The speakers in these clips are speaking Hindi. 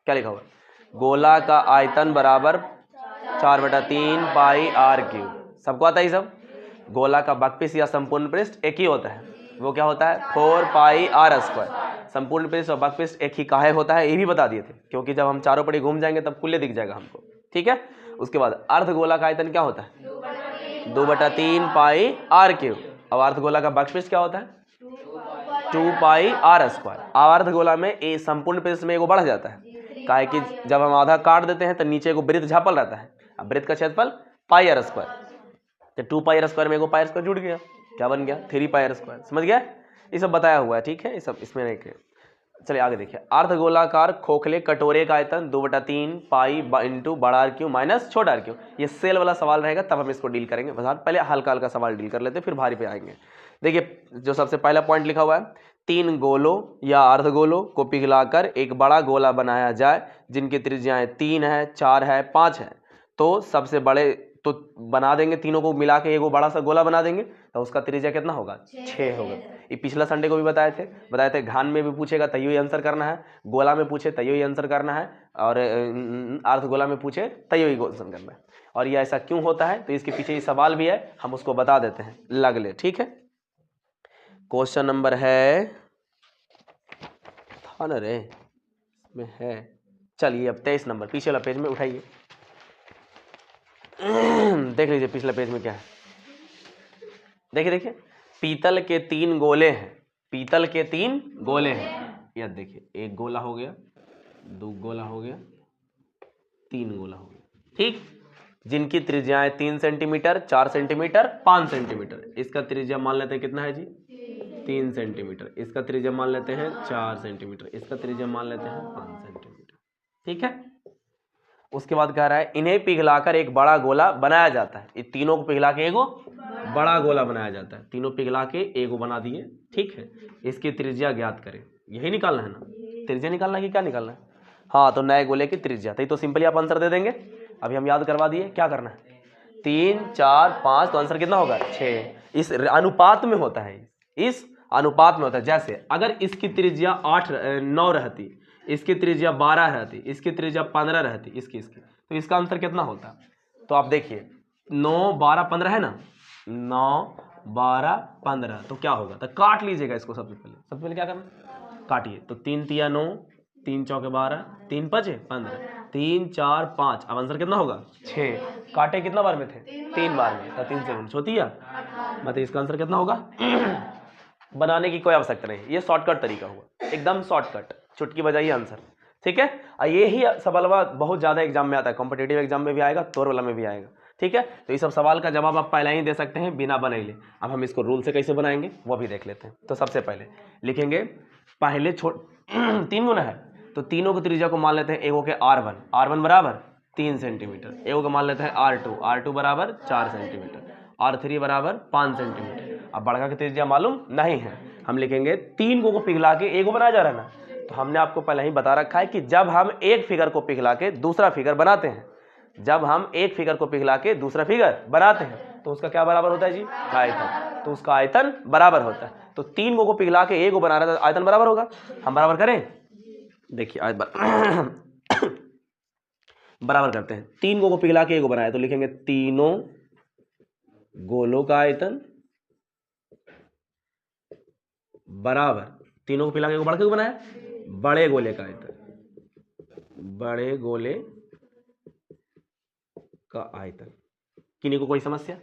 क्या लिखा हुआ है? गोला का आयतन बराबर 4/3 पाई आर क्यूब। सबको आता है ये सब? गोला का बकपीस या संपूर्ण पृष्ठ एक ही होता है, वो क्या होता है? 4 पाई आर स्क्वायर। संपूर्ण पृष्ठ और बकपीस एक ही काहे होता है ये भी बता दिए थे, क्योंकि जब हम चारों पड़ी घूम जाएंगे तब कुल्ले दिख जाएगा हमको, ठीक है। उसके बाद अर्धगोला का आयतन क्या होता है? 2/3 पाई आर क्यूब। अब अर्धगोला का बकपीस क्या होता है? 2 पाई आर स्क्वायर। अर्धगोला में ए संपूर्ण पृष्ठ में एगो बढ़ जाता है, काहे कि जब हम आधा काट देते हैं तो नीचे एगो वृत्त झापल रहता है। अब वृत्त का क्षेत्रफल पाई आर स्क्वायर, तो 2 पाई आर स्क्वायर में एगो पाई आर स्क्वायर जुड़ गया, क्या बन गया? 3 पाई आर स्क्वायर। समझ गया? ये सब बताया हुआ है, ठीक है, ये सब इसमें नहीं। चलिए आगे देखिए। अर्धगोलाकार खोखले कटोरे का आयतन 2/3 पाई इंटू बड़ा आर क्यू माइनस छोटा आर क्यू। ये सेल वाला सवाल रहेगा, तब हम इसको डील करेंगे। बस पहले हल्का हल्का सवाल डील कर लेते हैं, फिर भारी पे आएंगे। देखिए जो सबसे पहला पॉइंट लिखा हुआ है, 3 गोलों या अर्धगोलों को पिघलाकर एक बड़ा गोला बनाया जाए जिनकी त्रिज्याएं 3 है, 4 है, 5 है। तो सबसे बड़े तो बना देंगे, तीनों को मिला के एगो बड़ा सा गोला बना देंगे, तो उसका त्रिज्या कितना होगा? 6 होगा। ये पिछला संडे को भी बताए थे घान में भी पूछेगा तैयो ही आंसर करना है, गोला में पूछे तैयो ही आंसर करना है, और अर्धगोला में पूछे तैयो ही आंसर करना है। और ये ऐसा क्यों होता है, तो इसके पीछे ये सवाल भी है, हम उसको बता देते हैं, लग ले, ठीक है। क्वेश्चन नंबर है था ना रे में है, चलिए अब 23 नंबर पीछे वाला पेज में उठाइए, देख लीजिए पिछले पेज में क्या है। देखिए देखिए, पीतल के 3 गोले हैं, पीतल के 3 गोले हैं। यह देखिए, एक गोला हो गया, 2 गोला हो गया, 3 गोला हो गया, ठीक, जिनकी त्रिज्याएं 3 सेंटीमीटर, 4 सेंटीमीटर, 5 सेंटीमीटर। इसका त्रिज्या मान लेते हैं कितना है जी? 3 सेंटीमीटर। इसका त्रिज्या मान लेते हैं 4 सेंटीमीटर। इसका त्रिज्या मान लेते हैं 5 सेंटीमीटर, ठीक है। उसके बाद कह रहा है इन्हें पिघलाकर एक बड़ा गोला बनाया जाता है। इन तीनों को पिघला के एगो बड़ा गोला बनाया जाता है। तीनों पिघला के एगो बना दिए, ठीक है। इसकी त्रिज्या ज्ञात करें, यही निकालना है ना, त्रिज्या निकालना है कि क्या निकालना है? हाँ, तो नए गोले की त्रिज्या, तो सिंपली आप आंसर दे देंगे। अभी हम याद करवा दिए, क्या करना है? 3, 4, 5, तो आंसर कितना होगा? 6। इस अनुपात में होता है, इस अनुपात में होता है। जैसे अगर इसकी त्रिज्या 9 रहती, इसकी त्रिज्या 12 रहती, इसकी त्रिज्या 15 रहती, इसकी तो इसका आंसर कितना होता? तो आप देखिए 9, 12, 15 है ना, 9, 12, 15, तो क्या होगा? तो काट लीजिएगा इसको। सबसे पहले क्या करना? काटिए। तो 3 तिया 9, 3 चौके 12, 3 5 15, 3, 4, 5। अब आंसर कितना होगा? 6। काटे कितना बार में थे? 3 बार में, तो 3 से 9 होती है, मतलब इसका आंसर कितना होगा? बनाने की कोई आवश्यकता नहीं, ये शॉर्टकट तरीका हुआ, एकदम शॉर्टकट, चुटकी बजाइए आंसर, ठीक है। और ये ही सवाल बहुत ज़्यादा एग्जाम में आता है, कॉम्पिटेटिव एग्जाम में भी आएगा, तोर वाला में भी आएगा, ठीक है। तो ये सब सवाल का जवाब आप पहले ही दे सकते हैं बिना बनाइले। अब हम इसको रूल से कैसे बनाएंगे वो भी देख लेते हैं। तो सबसे पहले लिखेंगे, पहले 3 गुना है, तो तीनों की त्रिज्या को मान लेते हैं। एगो के R1 बराबर 3 सेंटीमीटर, एगो को मान लेते हैं R2 बराबर 4 सेंटीमीटर, R3 बराबर 5 सेंटीमीटर। अब बड़का की त्रिज्या मालूम नहीं है, हम लिखेंगे 3 को पिघला के एगो बनाया जा रहा है ना, तो हमने आपको पहले ही बता रखा है कि जब हम एक फिगर को पिघला के दूसरा फिगर बनाते हैं, जब हम एक फिगर को पिघला के दूसरा फिगर बनाते हैं तो उसका क्या बराबर होता है जी? आयतन। तो उसका आयतन बराबर होता है। तो 3 को पिघला के एगो बना रहा है, आयतन बराबर होगा। हम बराबर करें, देखिए बराबर करते हैं। 3 को पिघला के एगो बनाया, तो लिखेंगे तीनों गोलों का आयतन बराबर, तीनों को पिघला के एगो बड़ा क्यों बनाया? बड़े गोले का आयतन, बड़े गोले का आयतन। किन्हीं को कोई समस्या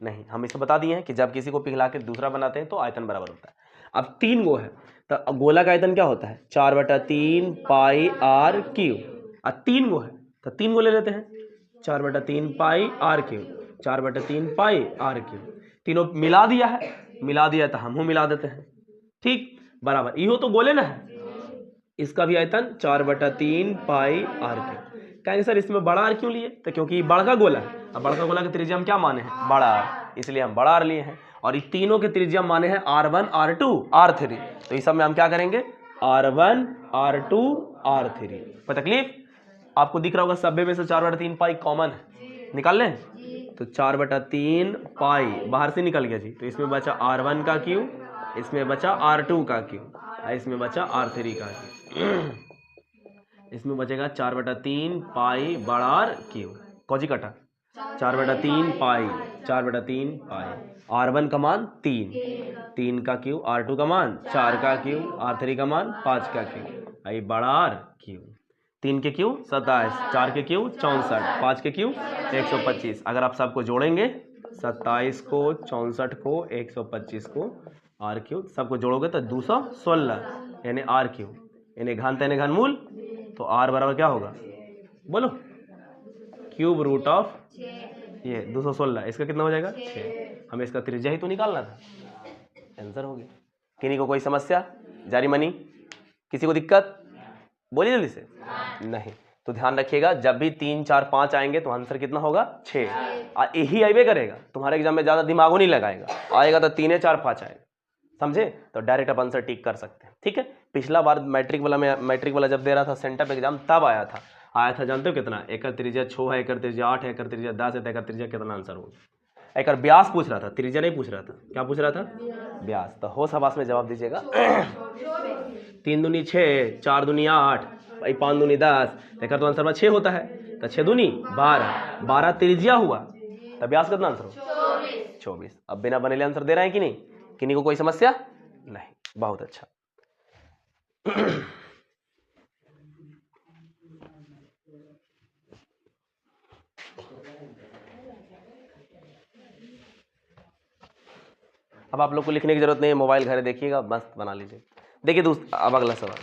नहीं, हम इसे बता दिए हैं कि जब किसी को पिघला के दूसरा बनाते हैं तो आयतन बराबर होता है। अब 3 गो है, तो गोला का आयतन क्या होता है? 4/3 पाई आर क्यूब। अब 3 गो है तो 3 गो ले लेते हैं, 4/3 pi r cube, 4/3 pi r cube. तीनों मिला दिया है, तो हम मिला देते हैं, ठीक, बराबर। इहो तो गोले ना है, इसका भी आयतन 4/3 पाई आर क्यूब। कहेंगे सर इसमें बड़ा आर क्यों लिए? तो क्योंकि बड़ा गोला है, अब बड़ा गोला की त्रिज्या हम क्या माने हैं? बड़ा आर, इसलिए हम बड़ा आर लिए हैं। और इस तीनों की त्रिज्या माने हैं R1, R2, R3। तो इस सब में हम क्या करेंगे? R1, R2, R3। कोई तकलीफ? आपको दिख रहा होगा सब्बे में से 4/3 पाई कॉमन है, निकाल लें। तो 4/3 पाई बाहर से निकल गया जी, तो इसमें बचा R1 का क्यूब, इसमें बचा R2 का क्यूब, इसमें बचा R3 का क्यूब। इसमें बचेगा 4/3 पाई बड़ा आर क्यू। कौन सी कटा 4/3 पाई, 4/3 पाई। R1 का मान 3 का क्यू, R2 का मान 4 का क्यू, R3 का मान 5 का क्यू, आई बड़ा आर क्यू। 3 के क्यू 27, 4 के क्यू 64, 5 के क्यू 125। अगर आप सबको जोड़ेंगे 27 को, 64 को, 125 को, आर क्यू सबको जोड़ोगे तो 216 यानी आर क्यू, यानी घन तने घनमूल, तो आर बराबर क्या होगा बोलो, क्यूब रूट ऑफ ये 216, इसका कितना हो जाएगा 6। हमें इसका त्रिज्या ही तो निकालना था, आंसर हो गया। किन्हीं को कोई समस्या, जारी मनी, किसी को दिक्कत, बोलिए जल्दी से। नहीं तो ध्यान रखिएगा, जब भी 3 4 5 आएंगे तो आंसर कितना होगा 6। यही आइबे करेगा, तुम्हारे एग्जाम में ज्यादा दिमागो नहीं लगाएगा, आएगा तो 3 4 5 आएगा, समझे, तो डायरेक्ट आप आंसर टिक कर सकते हैं। ठीक है, पिछला बार मैट्रिक वाला जब दे रहा था सेंटअप एग्जाम तब आया था जानते हो कितना, एकर त्रिज्या 6 है, एकर त्रिज्या 8 है, एकर त्रिज्या 10 है, एकर त्रिज्या कितना आंसर होगा। एकर व्यास पूछ रहा था, त्रिज्या नहीं पूछ रहा था, क्या पूछ रहा था व्यास। तो होश हवास में जवाब दीजिएगा। 3 दूनी 6, 4 दूनी 8, 5 दूनी 10, एकर तो आंसर में 6 होता है, तो 6 दूनी 12, 12 त्रिज्या हुआ, तब व्यास कितना आंसर हो 24। अब बिना बनेले आंसर दे रहे हैं कि नहीं, किन्हीं को कोई समस्या नहीं, बहुत अच्छा। अब आप लोग को लिखने की जरूरत नहीं है, मोबाइल घर देखिएगा, मस्त बना लीजिए। देखिए दोस्त, अब अगला सवाल,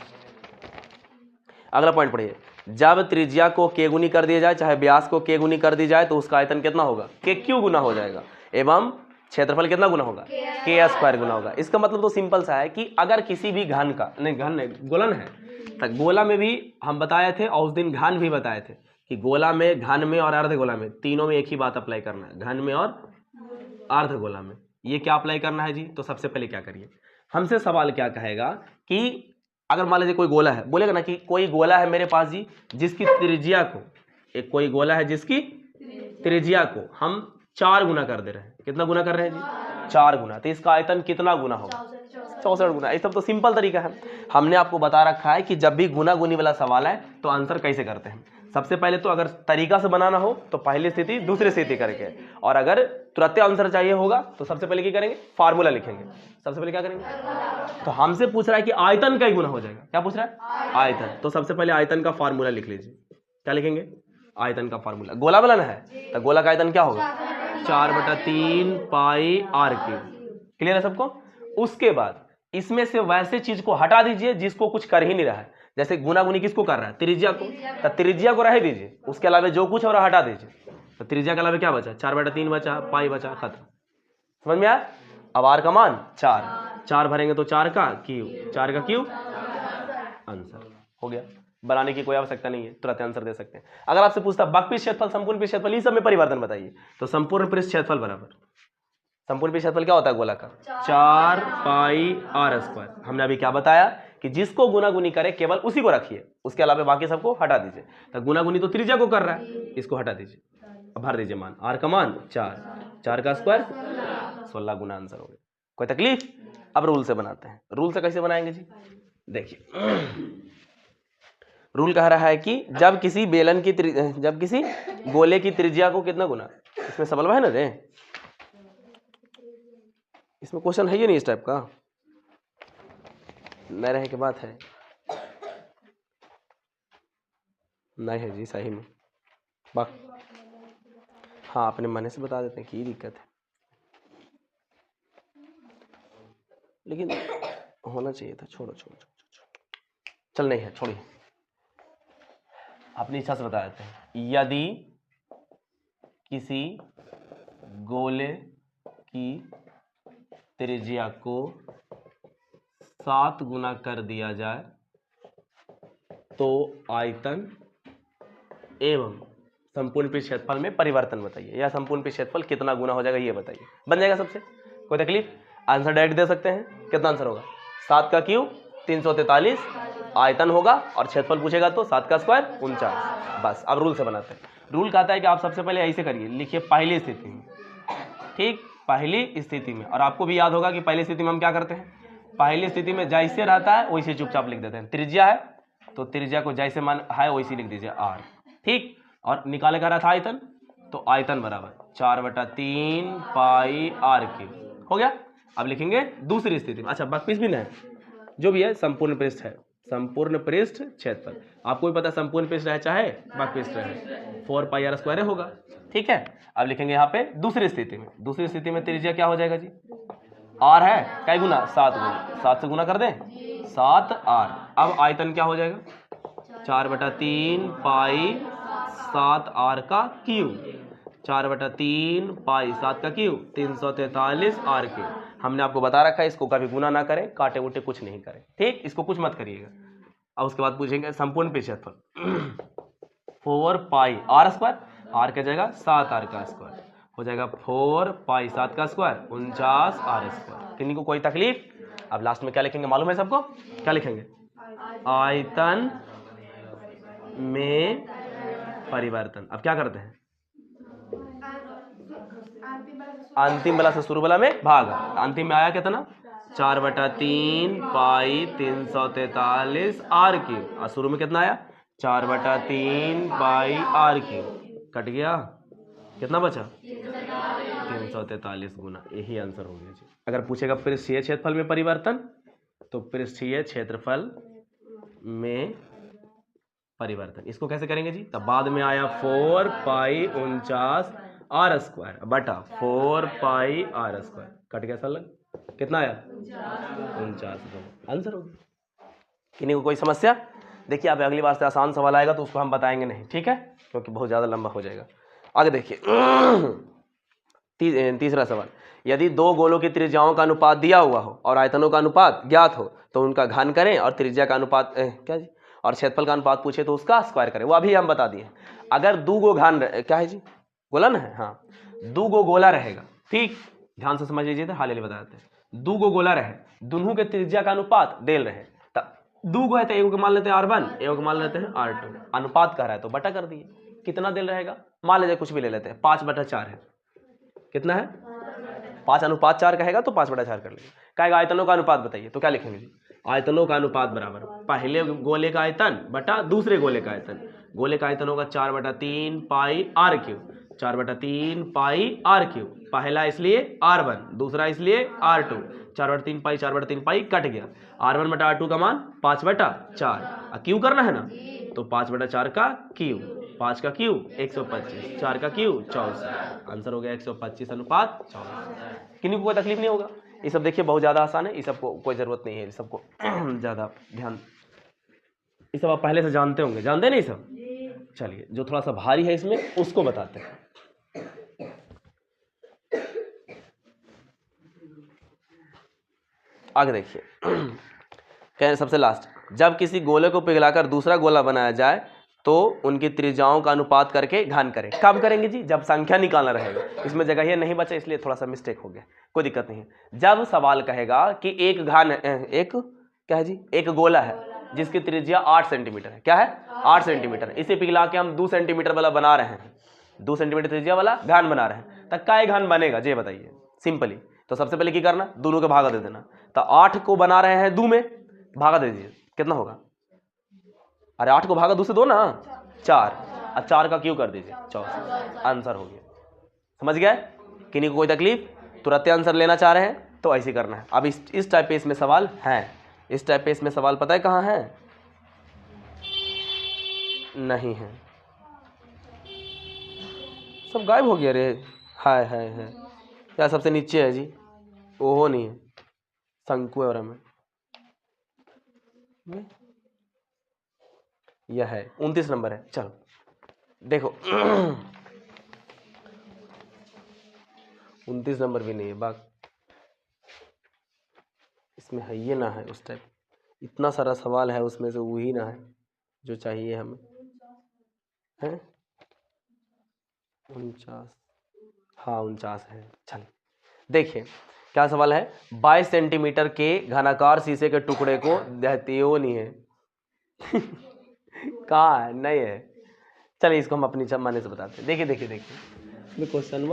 अगला पॉइंट पढ़िए। जब त्रिज्या को k गुनी कर दिया जाए, चाहे व्यास को k गुनी कर दी जाए, तो उसका आयतन कितना होगा k क्यू गुना हो जाएगा, एवं क्षेत्रफल कितना गुना होगा k स्क्वायर गुना होगा। इसका मतलब तो सिंपल सा है कि अगर किसी भी घन का, नहीं घन नहीं गोलन है, तो गोला में भी हम बताए थे और उस दिन घन भी बताए थे कि गोला में, घन में और अर्धगोला में, तीनों में एक ही बात अप्लाई करना है, घन में और अर्धगोला में। ये क्या अप्लाई करना है जी, तो सबसे पहले क्या करिए, हमसे सवाल क्या कहेगा कि अगर मान लीजिए कोई गोला है, बोलेगा ना कि कोई गोला है मेरे पास जी, जिसकी त्रिज्या को, एक कोई गोला है जिसकी त्रिज्या को हम 4 गुना कर दे रहे हैं, कितना गुना कर रहे हैं जी 4 गुना, तो इसका आयतन कितना गुना होगा 64 गुना। ये सब तो सिंपल तरीका है, हमने आपको बता रखा है कि जब भी गुना गुनी वाला सवाल है तो आंसर कैसे करते हैं। सबसे पहले तो अगर तरीका से बनाना हो तो पहली स्थिति दूसरी स्थिति करके, और अगर तुरंत आंसर चाहिए होगा तो सबसे पहले क्या करेंगे, फार्मूला लिखेंगे। सबसे पहले क्या करेंगे, तो हमसे पूछ रहा है कि आयतन का ही गुना हो जाएगा, क्या पूछ रहा है आयतन, तो सबसे पहले आयतन का फार्मूला लिख लीजिए। क्या लिखेंगे, आयतन का फार्मूला, गोला बनाना है तो गोला का आयतन क्या होगा 4/3 पाई आर क्यूब। क्लियर है सबको। उसके बाद इसमें से वैसे चीज को हटा दीजिए जिसको कुछ कर ही नहीं रहा है, जैसे गुना गुनी किसको कर रहा है त्रिज्या को, तो त्रिज्या को रह दीजिए, उसके अलावा जो कुछ और हटा दीजिए, तो त्रिज्या के अलावा क्या बचा 4/3 बचा, पाई बचा, खत्म। समझ में आया। अब आर का मान 4 भरेंगे तो 4 का क्यूब, 4 का क्यूब, आंसर हो गया। बनाने की कोई आवश्यकता नहीं है, तुरंत आंसर दे सकते हैं। अगर आपसे पूछता बकपृष्ठ क्षेत्रफल, संपूर्ण पृष्ठ क्षेत्रफल, इस सब में परिवर्तन बताइए, तो संपूर्ण पृष्ठ क्षेत्रफल बराबर, संपूर्ण पृष्ठ क्षेत्रफल क्या होता है गोला का 4 पाई आर स्क्वायर। हमने अभी क्या बताया कि जिसको गुना गुनी करे केवल उसी को रखिए, उसके अलावा बाकी सबको हटा दीजिए। तो गुना गुनी तो त्रिज्या को कर रहा है, इसको हटा दीजिए, अब भर दीजिए मान, आर का मान 4 का स्क्वायर 16 गुना, आंसर हो गया। कोई तकलीफ। अब रूल से बनाते हैं, रूल से कैसे बनाएंगे जी, देखिए रूल कह रहा है कि जब किसी बेलन की जब किसी गोले की त्रिज्या को कितना गुना, इसमें सवाल है ना रे, इसमें क्वेश्चन है ही नहीं इस टाइप का, न रहे की बात है, नहीं है जी सही में बात। हाँ अपने मन से बता देते हैं कि दिक्कत है, लेकिन होना चाहिए था। छोड़ो छोड़ो चल, नहीं है छोड़िए, अपनी इच्छा से बता देते हैं। यदि किसी गोले की त्रिज्या को 7 गुना कर दिया जाए तो आयतन एवं संपूर्ण पृष्ठ क्षेत्रफल में परिवर्तन बताइए, या संपूर्ण पृष्ठ क्षेत्रफल कितना गुना हो जाएगा ये बताइए। बन जाएगा सबसे, कोई तकलीफ। आंसर डायरेक्ट दे सकते हैं, कितना आंसर होगा 7 का क्यूब 343 आयतन होगा, और क्षेत्रफल पूछेगा तो 7 का स्क्वायर 49। बस अब रूल से बनाते हैं। रूल कहता है कि आप सबसे पहले ऐसे करिए, लिखिए पहली स्थिति में, ठीक पहली स्थिति में, और आपको भी याद होगा कि पहली स्थिति में हम क्या करते हैं, पहली स्थिति में जैसे रहता है वैसे चुपचाप लिख देते हैं। त्रिज्या है तो त्रिज्या को जैसे मान है वैसी लिख दीजिए r, ठीक। और निकाले का रहा था आयतन, तो आयतन बराबर 4/3 पाई r क्यूब हो गया। अब लिखेंगे दूसरी स्थिति में, अच्छा वर्कपीस भी नहीं, जो भी है संपूर्ण पृष्ठ है, संपूर्ण पृष्ठ क्षेत्रफल आपको भी पता है, संपूर्ण पृष्ठ रहे चाहे वर्कपीस रहे 4 पाई r स्क्वायर होगा, ठीक है। अब लिखेंगे यहाँ पे दूसरी स्थिति में, दूसरी स्थिति में त्रिज्या क्या हो जाएगा जी, r है क्या गुना 7 गुना, 7 से गुना कर दें 7r। अब आयतन क्या हो जाएगा 4/3 पाई 7r का क्यूब, 4/3 पाई 7 का क्यूब 343 r क्यूब। हमने आपको बता रखा है इसको कभी गुना ना करें, काटे उटे कुछ नहीं करें, ठीक, इसको कुछ मत करिएगा। अब उसके बाद पूछेंगे संपूर्ण क्षेत्रफल 4 पाई r स्क्वायर, r क्या जाएगा 7r का स्क्वायर हो जाएगा 4 पाई 7 का स्क्वायर 49r स्क्वायर। किन्हीं को कोई तकलीफ? अब लास्ट में क्या लिखेंगे मालूम है सबको, क्या लिखेंगे आयतन में परिवर्तन। अब क्या करते हैं अंतिम वाला से शुरू वाला में भाग, अंतिम में आया कितना 4/3 पाई 343 r क्यूब, और शुरू में कितना आया 4/3 पाई r क्यूब, कट गया कितना बचा 343 गुना, यही आंसर हो गया जी। अगर पूछेगा पृष्ठीय क्षेत्रफल में परिवर्तन, तो पृष्ठीय क्षेत्रफल में परिवर्तन इसको कैसे करेंगे जी, तब बाद में आया 4 पाई 49 r स्क्वायर बटा 4 पाई r स्क्वायर, कट गया सर, कितना आया 49, आंसर हो गया। किन्हीं को कोई समस्या? देखिए अब अगली बार से आसान सवाल आएगा तो उसको हम बताएंगे नहीं, ठीक है, क्योंकि बहुत ज़्यादा लंबा हो जाएगा। आगे देखिए तीसरा सवाल, यदि दो गोलों की त्रिज्याओं का अनुपात दिया हुआ हो और आयतनों का अनुपात ज्ञात हो तो उनका घन करें, और त्रिज्या का अनुपात क्या जी, और क्षेत्रफल का अनुपात पूछे तो उसका स्क्वायर करें। वो अभी हम बता दिए। अगर दो गो घन क्या है जी, गोलन है, हाँ दो गो गोला रहेगा, ठीक, ध्यान से समझ लीजिए, हाल ही बता देते हैं। दो गो गोला रहे, दोनों के त्रिज्या का अनुपात डेल रहे, दो गो है तो एक को मान लेते हैं r1, एक को मान लेते हैं r2, अनुपात कह रहा है तो बटा कर दिए, कितना डेल रहेगा, मान लीजिए कुछ भी ले लेते हैं 5/4 है, कितना है 5/4 कहेगा तो 5/4 कर लेंगे। कहेगा आयतनों का अनुपात बताइए, तो क्या लिखेंगे जी, आयतनों का अनुपात बराबर पहले गोले का आयतन बटा दूसरे गोले का आयतन, गोले का आयतन होगा 4/3 पाई r क्यूब, 4/3 पाई r क्यूब, पहला इसलिए r1, दूसरा इसलिए r2, 4/3 पाई 4/3 पाई कट गया, r1 बटा r2 का मान 5/4, क्यू करना है ना, तो 5/4 का क्यूब, 5 का क्यूब 125, 4 का क्यूब 64, आंसर हो गया 125 अनुपात 64। किन्हीं को कोई तकलीफ नहीं होगा, ये सब देखिए बहुत ज़्यादा आसान है, ये सबको कोई ज़रूरत नहीं है, ये सबको ज़्यादा ध्यान, ये सब आप पहले से जानते होंगे, जानते नहीं सब। चलिए जो थोड़ा सा भारी है इसमें उसको बताते हैं। आगे देखिए कहें सबसे लास्ट, जब किसी गोले को पिघलाकर दूसरा गोला बनाया जाए तो उनकी त्रिज्याओं का अनुपात करके घन करें। कब करेंगे जी, जब संख्या निकालना रहेगा, इसमें जगह ये नहीं बचा इसलिए थोड़ा सा मिस्टेक हो गया, कोई दिक्कत नहीं है। जब सवाल कहेगा कि एक घन एक क्या है जी, एक गोला है जिसकी त्रिज्या 8 सेंटीमीटर है, क्या है 8 सेंटीमीटर, इसे पिघला के हम 2 सेंटीमीटर वाला बना रहे हैं, 2 सेंटीमीटर त्रिज्या वाला घन बना रहे हैं, तब क्या घन बनेगा ये बताइए सिंपली। तो सबसे पहले क्या करना, दोनों को भागा दे देना, तो 8 को बना रहे हैं 2 में, भागा दे दीजिए, कितना होगा, अरे 8 को भागा 2 से 2 ना 4, और 4 का क्यों कर दीजिए 64, आंसर हो गया। समझ गए? किन्हीं को कोई तकलीफ, तुरंत आंसर लेना चाह रहे हैं तो ऐसे करना है। अब इस टाइप पे इसमें सवाल है, इस टाइप पे इसमें सवाल पता है कहाँ है, नहीं है, सब गायब हो गया रे, है क्या सबसे नीचे है जी, ओहो नहीं है, शंकु और में यह है 29 नंबर है। चलो देखो 29 नंबर भी नहीं है, बात इसमें है ये ना है उस टाइप, इतना सारा सवाल है उसमें से वही ना है जो चाहिए हमें, है 49, हाँ 49 है। चलिए देखिए क्या सवाल है, 22 सेंटीमीटर के घनाकार शीशे के टुकड़े को देते हो नहीं है कहाँ है, नहीं है, चलिए इसको हम अपनी माने से बताते हैं। देखिए क्वेश्चन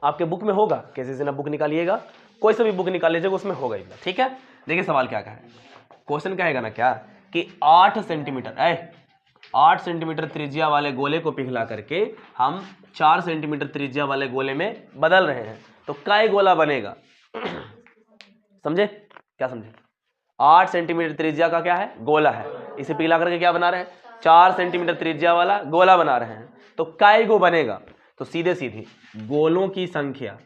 आपके बुक में होगा, कैसे से ना बुक निकालिएगा, कोई सा भी बुक निकाल लीजिएगा उसमें होगा ही, ठीक है। देखिए सवाल क्या कहा है, क्वेश्चन कहेगा ना क्या कि 8 सेंटीमीटर 8 सेंटीमीटर त्रिज्या वाले गोले को पिघला करके हम 4 सेंटीमीटर त्रिज्या वाले गोले में बदल रहे हैं, तो काय गोला बनेगा? समझे? क्या समझे? 8 सेंटीमीटर त्रिज्या का क्या है? गोला है। इसे पिघला करके क्या बना रहे हैं? 4 सेंटीमीटर त्रिज्या वाला गोला बना रहे हैं, तो काय गो बनेगा? तो सीधे सीधी गोलों की संख्या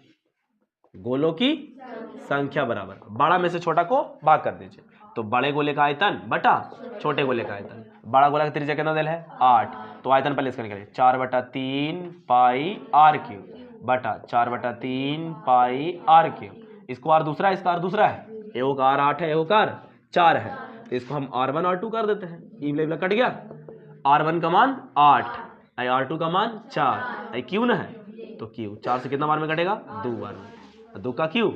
बराबर बड़ा में से छोटा को भाग कर दीजिए, तो बड़े गोले का आयतन बटा छोटे गोले का आयतन। बड़ा गोला का त्रिज्या कितना दिल है? 8, तो आयतन पहले इसका निकालिए, 4/3 पाई आर क्यूब बटा 4/3 पाई आर क्यूब। इसको आर दूसरा है, इसका आर दूसरा है, एओ का आर 8 है, एओ का आर 4 है, तो इसको हम R1 R2 कर देते हैं। ई कट गया, R1 का मान 8, R2 का मान 4, क्यू ना है, तो क्यू 4 से कितना बार में कटेगा? 2 बार में, 2 का क्यू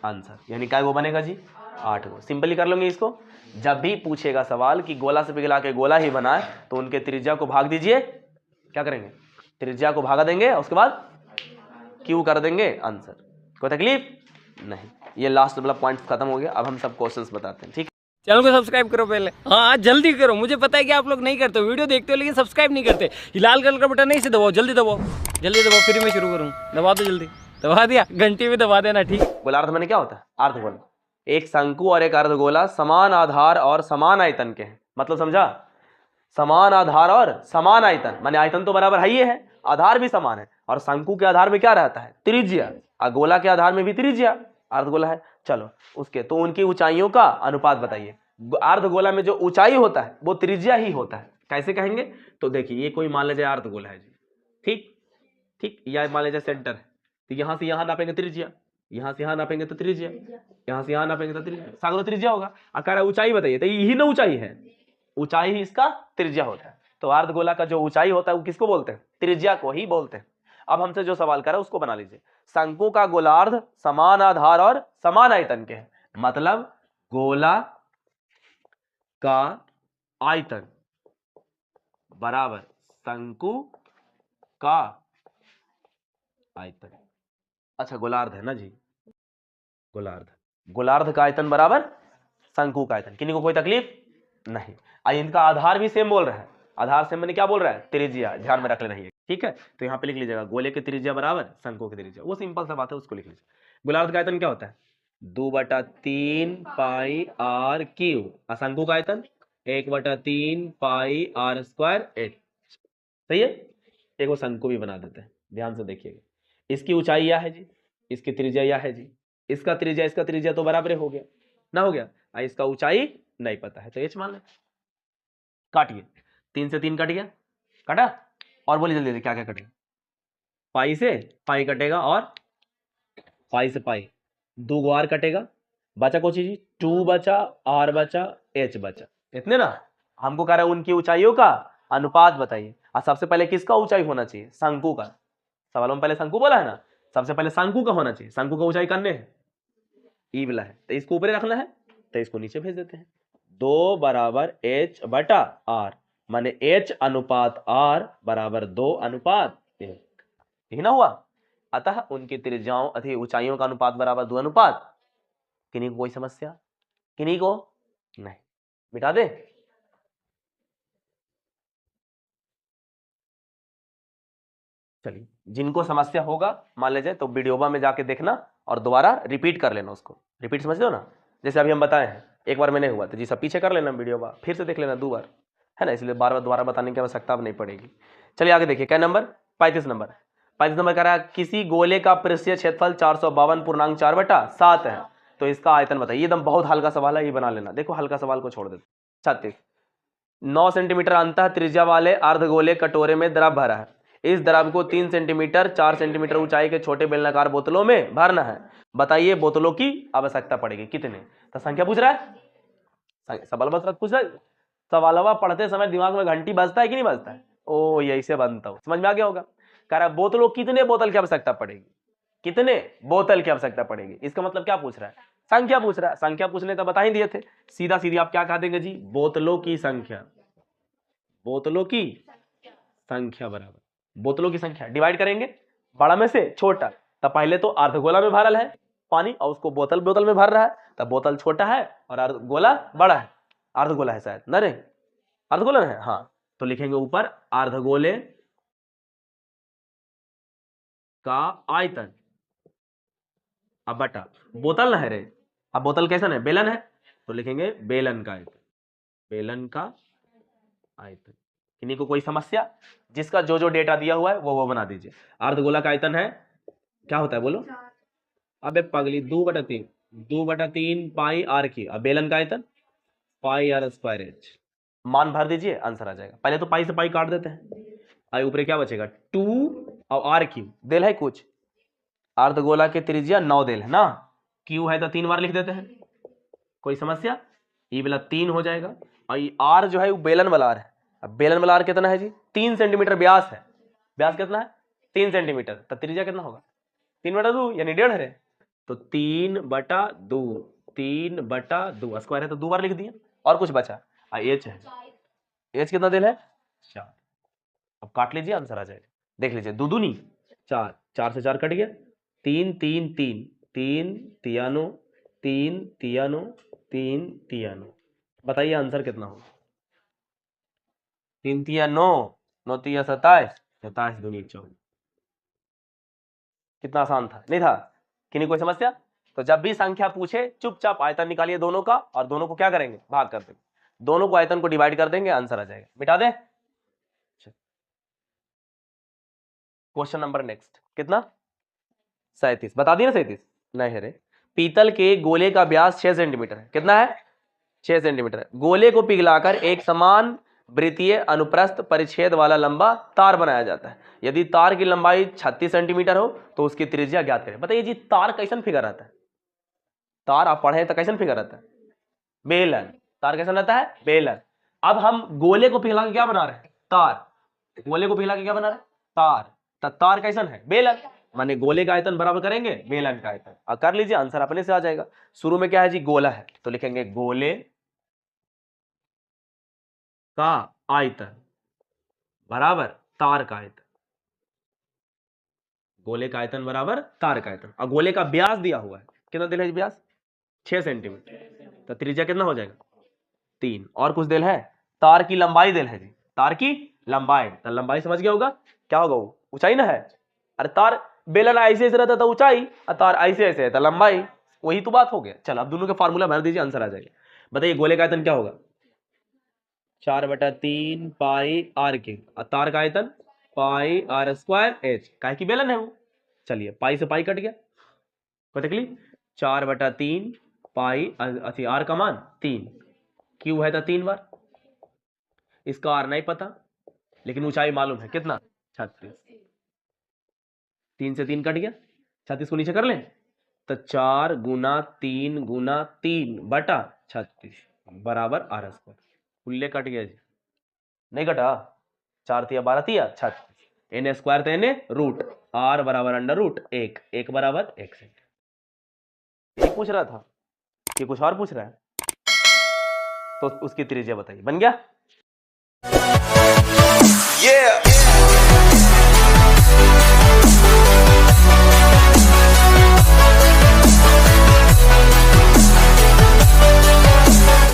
आंसर, यानी क्या वो बनेगा जी? 8 गो। सिंपली कर लेंगे इसको। जब भी पूछेगा सवाल कि गोला से पिघला के गोला ही बनाए, तो उनके त्रिज्या को भाग दीजिए। क्या करेंगे? त्रिज्या को भागा देंगे, उसके बाद क्यू कर देंगे, आंसर। कोई तकलीफ नहीं। ये लास्ट वाला पॉइंट खत्म हो गया। अब हम सब क्वेश्चंस बताते हैं, ठीक है? चैनल को सब्सक्राइब करो पहले, हाँ जल्दी करो। मुझे पता है कि आप लोग नहीं करते, वीडियो देखते हो लेकिन सब्सक्राइब नहीं करते। ये लाल कलर का बटन नहीं से दबाओ, जल्दी दबाओ, जल्दी दबाओ, फिर मैं शुरू करूँ। दबा दो जल्दी, दबा दिया, घंटी भी दबा देना, ठीक। गोलार्ध माने क्या होता है? अर्धगोला। एक शंकु और एक अर्धगोला समान आधार और समान आयतन के हैं। मतलब समझा? समान आधार और समान आयतन, माने आयतन तो बराबर है ही है, आधार भी समान है। और शंकु के आधार में क्या रहता है? त्रिज्या। और गोला के आधार में भी त्रिज्या, अर्धगोला है। चलो उसके तो उनकी ऊंचाइयों का अनुपात बताइए। अर्धगोला में जो ऊंचाई होता है वो त्रिज्या ही होता है। कैसे कहेंगे? तो देखिए, ये कोई मान लीजिए अर्धगोला है जी, ठीक ठीक, या मान लीजिए सेंटर है, तो यहां से यहां नापेंगे त्रिज्या, यहां से यहां नापेंगे तो त्रिज्या, यहां से यहां नापेंगे तो त्रिज्या, सागरो त्रिज्या होगा। अगर ऊंचाई बताइए तो यही ना ऊंचाई है, ऊंचाई ही इसका त्रिज्या होता है। तो अर्धगोला का जो ऊंचाई होता है वो किसको बोलते हैं? त्रिज्या को ही बोलते हैं। अब हमसे जो सवाल करा उसको बना लीजिए। शंकु का गोलार्ध समान आधार और समान आयतन के हैं, मतलब गोला का आयतन बराबर शंकु का आयतन। अच्छा गोलार्ध है ना जी, गोलार्ध का आयतन बराबर शंकु का आयतन। किन्हीं को कोई तकलीफ नहीं। इनका आधार भी सेम बोल रहा है, आधार सेम मैंने क्या बोल रहा है? त्रिज्या, ध्यान में रख लेना है, ठीक है? तो यहाँ पे लिख लीजिएगा गोले की त्रिज्या बराबर शंकु की त्रिज्या, वो सिंपल सा बात है, उसको लिख लीजिए। गोलार्ध का आयतन क्या होता है? 2/3 पाई आर क्यूब। शंकु का आयतन 1/3 पाई आर स्क्वायर एच। सही है? एक वो शंकु भी बना देते हैं, ध्यान से देखिएगा। इसकी ऊंचाई यह है जी, इसकी त्रिज्या यह है जी, इसका त्रिज्या तो बराबर हो गया ना, हो गया। इसका ऊंचाई नहीं पता है तो एच मान ले। काटिए, 3 से 3 कट गया, कटा। और बोलिए जल्दी क्या क्या कटेगा? पाई से पाई कटेगा, और पाई से पाई, 2 गो आर कटेगा, बचा कौन चीज? 2 बचा, आर बचा, एच बचा, इतने ना। हमको कह रहा है उनकी ऊंचाइयों का अनुपात बताइए। और सबसे पहले किसका ऊंचाई होना चाहिए? शंकु का। सवालों में पहले शंकु बोला है ना, सबसे पहले शंकु का होना चाहिए। शंकु का ऊंचाई करने है ई वाला है, तो इसको ऊपर रखना है, तो इसको नीचे भेज देते हैं। 2 बराबर एच बटा आर, माने एच अनुपात आर बराबर 2 अनुपात 1, यही ना हुआ। अतः उनकी त्रिज्याओं अथी ऊंचाइयों का अनुपात बराबर 2 अनुपात। किन्हीं को कोई समस्या? किन्हीं को नहीं, मिटा दे। चलिए, जिनको समस्या होगा मान लीजिए तो वीडियोबा में जाके देखना और दोबारा रिपीट कर लेना उसको। रिपीट समझ लो ना, जैसे अभी हम बताए हैं, एक बार मैंने हुआ तो जी सब पीछे कर लेना वीडियोबा, फिर से देख लेना 2 बार, है ना, इसलिए बार बार दोबारा बताने की आवश्यकता अब नहीं पड़ेगी। चलिए आगे देखिए, क्या नंबर? 35 नंबर। 35 नंबर कह रहा है किसी गोले का पृष्ठीय क्षेत्रफल 452.4/7 है, तो इसका आयतन बताइए। एकदम बहुत हल्का सवाल है, ये बना लेना। देखो हल्का सवाल को छोड़ देते। 36 9 सेंटीमीटर अंतः त्रिज्या वाले अर्धगोले कटोरे में द्रव भरा है। इस द्रव को 3 सेंटीमीटर 4 सेंटीमीटर ऊंचाई के छोटे बेलनाकार बोतलों में भरना है। बताइए बोतलों की आवश्यकता पड़ेगी कितने? तो संख्या पूछ रहा है, सवाल बस पूछ रहा है। सवालवा पढ़ते समय दिमाग में घंटी बजता है कि नहीं बजता है? ओ यही से बनता हो, समझ में आ गया होगा। कह रहा बोतलों कितने बोतल की आवश्यकता पड़ेगी, कितने बोतल की आवश्यकता पड़ेगी। इसका मतलब क्या पूछ रहा है? संख्या पूछ रहा है। संख्या पूछने तो बता ही दिए थे, सीधा सीधी आप क्या कह देंगे जी? बोतलों की संख्या। बोतलों की संख्या बराबर बोतलों की संख्या डिवाइड करेंगे बड़ा में से छोटा। तो पहले तो अर्धगोला में भरल है, पानी और उसको बोतल बोतल में भर रहा है, तब बोतल छोटा है और गोला बड़ा है, अर्धगोला है शायद ना रे, अर्धगोला है हाँ, तो लिखेंगे ऊपर अर्धगोले का आयतन अब बटा बोतल ना है रे, अब बोतल कैसा है, बेलन है, तो लिखेंगे बेलन का आयतन, बेलन का आयतन। किन्हीं को कोई समस्या, जिसका जो जो डेटा दिया हुआ है वो बना दीजिए। अर्धगोला का आयतन है क्या होता है बोलो, अबे पगली 2/3, 2/3 पाई आर की, अब बेलन का आयतन पाई आर स्क्वायर एच, मान भर दीजिए आंसर आ जाएगा। पहले तो पाई से पाई काट देते हैं, आई ऊपर क्या बचेगा 2 और आर क्यू देल है कुछ, अर्धगोला के त्रिज्या 9 देल है ना, क्यू है तो 3 बार लिख देते हैं, कोई समस्या, ये वाला 3 हो जाएगा, और ये आर जो है वो बेलन वाला आर है। अब बेलन वाला आर कितना है जी, 3 सेंटीमीटर व्यास है, व्यास कितना है 3 सेंटीमीटर, तो त्रिज्या कितना होगा 3/2 यानी 1.5 है, तो 3/2, 3/2 स्क्वायर है तो 2 बार लिख दिया, और कुछ बचा एच है, एच कितना देल है 4, अब काट लीजिए आंसर आ जाएगा, देख लीजिए 2 दूनी 4, 4 से 4 कट गया, 3 3 3 3 तियानो 3 तियानो 3 तियानो, बताइए आंसर कितना होगा, 3 तिया 9, 9 तिया 27, 27 दूनी 24, कितना आसान था, नहीं था, किन्हीं कोई समस्या। तो जब भी संख्या पूछे चुपचाप आयतन निकालिए दोनों का, और दोनों को क्या करेंगे भाग कर देंगे, दोनों को आयतन को डिवाइड कर देंगे, आंसर आ जाएगा, मिटा दे। क्वेश्चन नंबर नेक्स्ट कितना 37, बता दिए ना 37, नहीं है रे, पीतल के गोले का व्यास 6 सेंटीमीटर है, कितना है 6 सेंटीमीटर है, गोले को पिघलाकर एक समान वृत्तीय अनुप्रस्थ परिच्छेद वाला लंबा तार बनाया जाता है, यदि तार की लंबाई 36 सेंटीमीटर हो तो उसकी त्रिज्या ज्ञात करें। बताइए जी तार कैसन फिगर आता है, तार आप पढ़े तो कैसन फिगर आता है, बेलन, तार कैसा रहता है बेलन। अब हम गोले को पिघला के क्या बना रहे हैं तार, गोले को पिघला के क्या बना रहे हैं तार, तो तार कैसन है बेलन, माने गोले का आयतन बराबर करेंगे बेलन का आयतन, और कर लीजिए आंसर अपने से आ जाएगा। शुरू में क्या है जी गोला है, तो लिखेंगे गोले का आयतन बराबर तार का आयतन, गोले का आयतन बराबर तार का आयतन, और गोले का व्यास दिया हुआ है, कितना दिल है व्यास 6 सेंटीमीटर, तो त्रिज्या कितना हो जाएगा 3, और कुछ दिल है, तार की लंबाई दिल है जी, तार की लंबाई, तो लंबाई समझ गया होगा क्या होगा वो ऊंचाई ना है, अरे तार बेलन ऐसे ऐसे रहता था ऊंचाई, और तार ऐसे ऐसे है तो लंबाई, वही तो बात हो गया। चलो अब दोनों के फार्मूला भर दीजिए आंसर आ जाएगा। बताइए गोले का आयतन क्या होगा 4/3 पाई आर के, और तार का आयतन पाई आर स्क्वायर एच, काहे की बेलन है वो, चलिए पाई से पाई कट गया, कोई तकलीफ, 4/3 पाई अथी आर का मान 3, क्यू है तो 3 बार, इसका आर नहीं पता लेकिन ऊंचाई मालूम है कितना 36, 3 से 3 कट गया, 36 को नीचे कर लें तो 4 गुना 3 गुना 3/36 बराबर आर स्क्वायर, कुल्ले कट गया जी, नहीं कटा, 4 तिया 12 तिया 36, एन स्क्वायर तो एन रूट, आर बराबर √1, 1 बराबर 1 सेंटीमीटर। यही पूछ रहा था कि कुछ और पूछ रहा है, तो उसकी त्रिज्या बताइए, बन गया।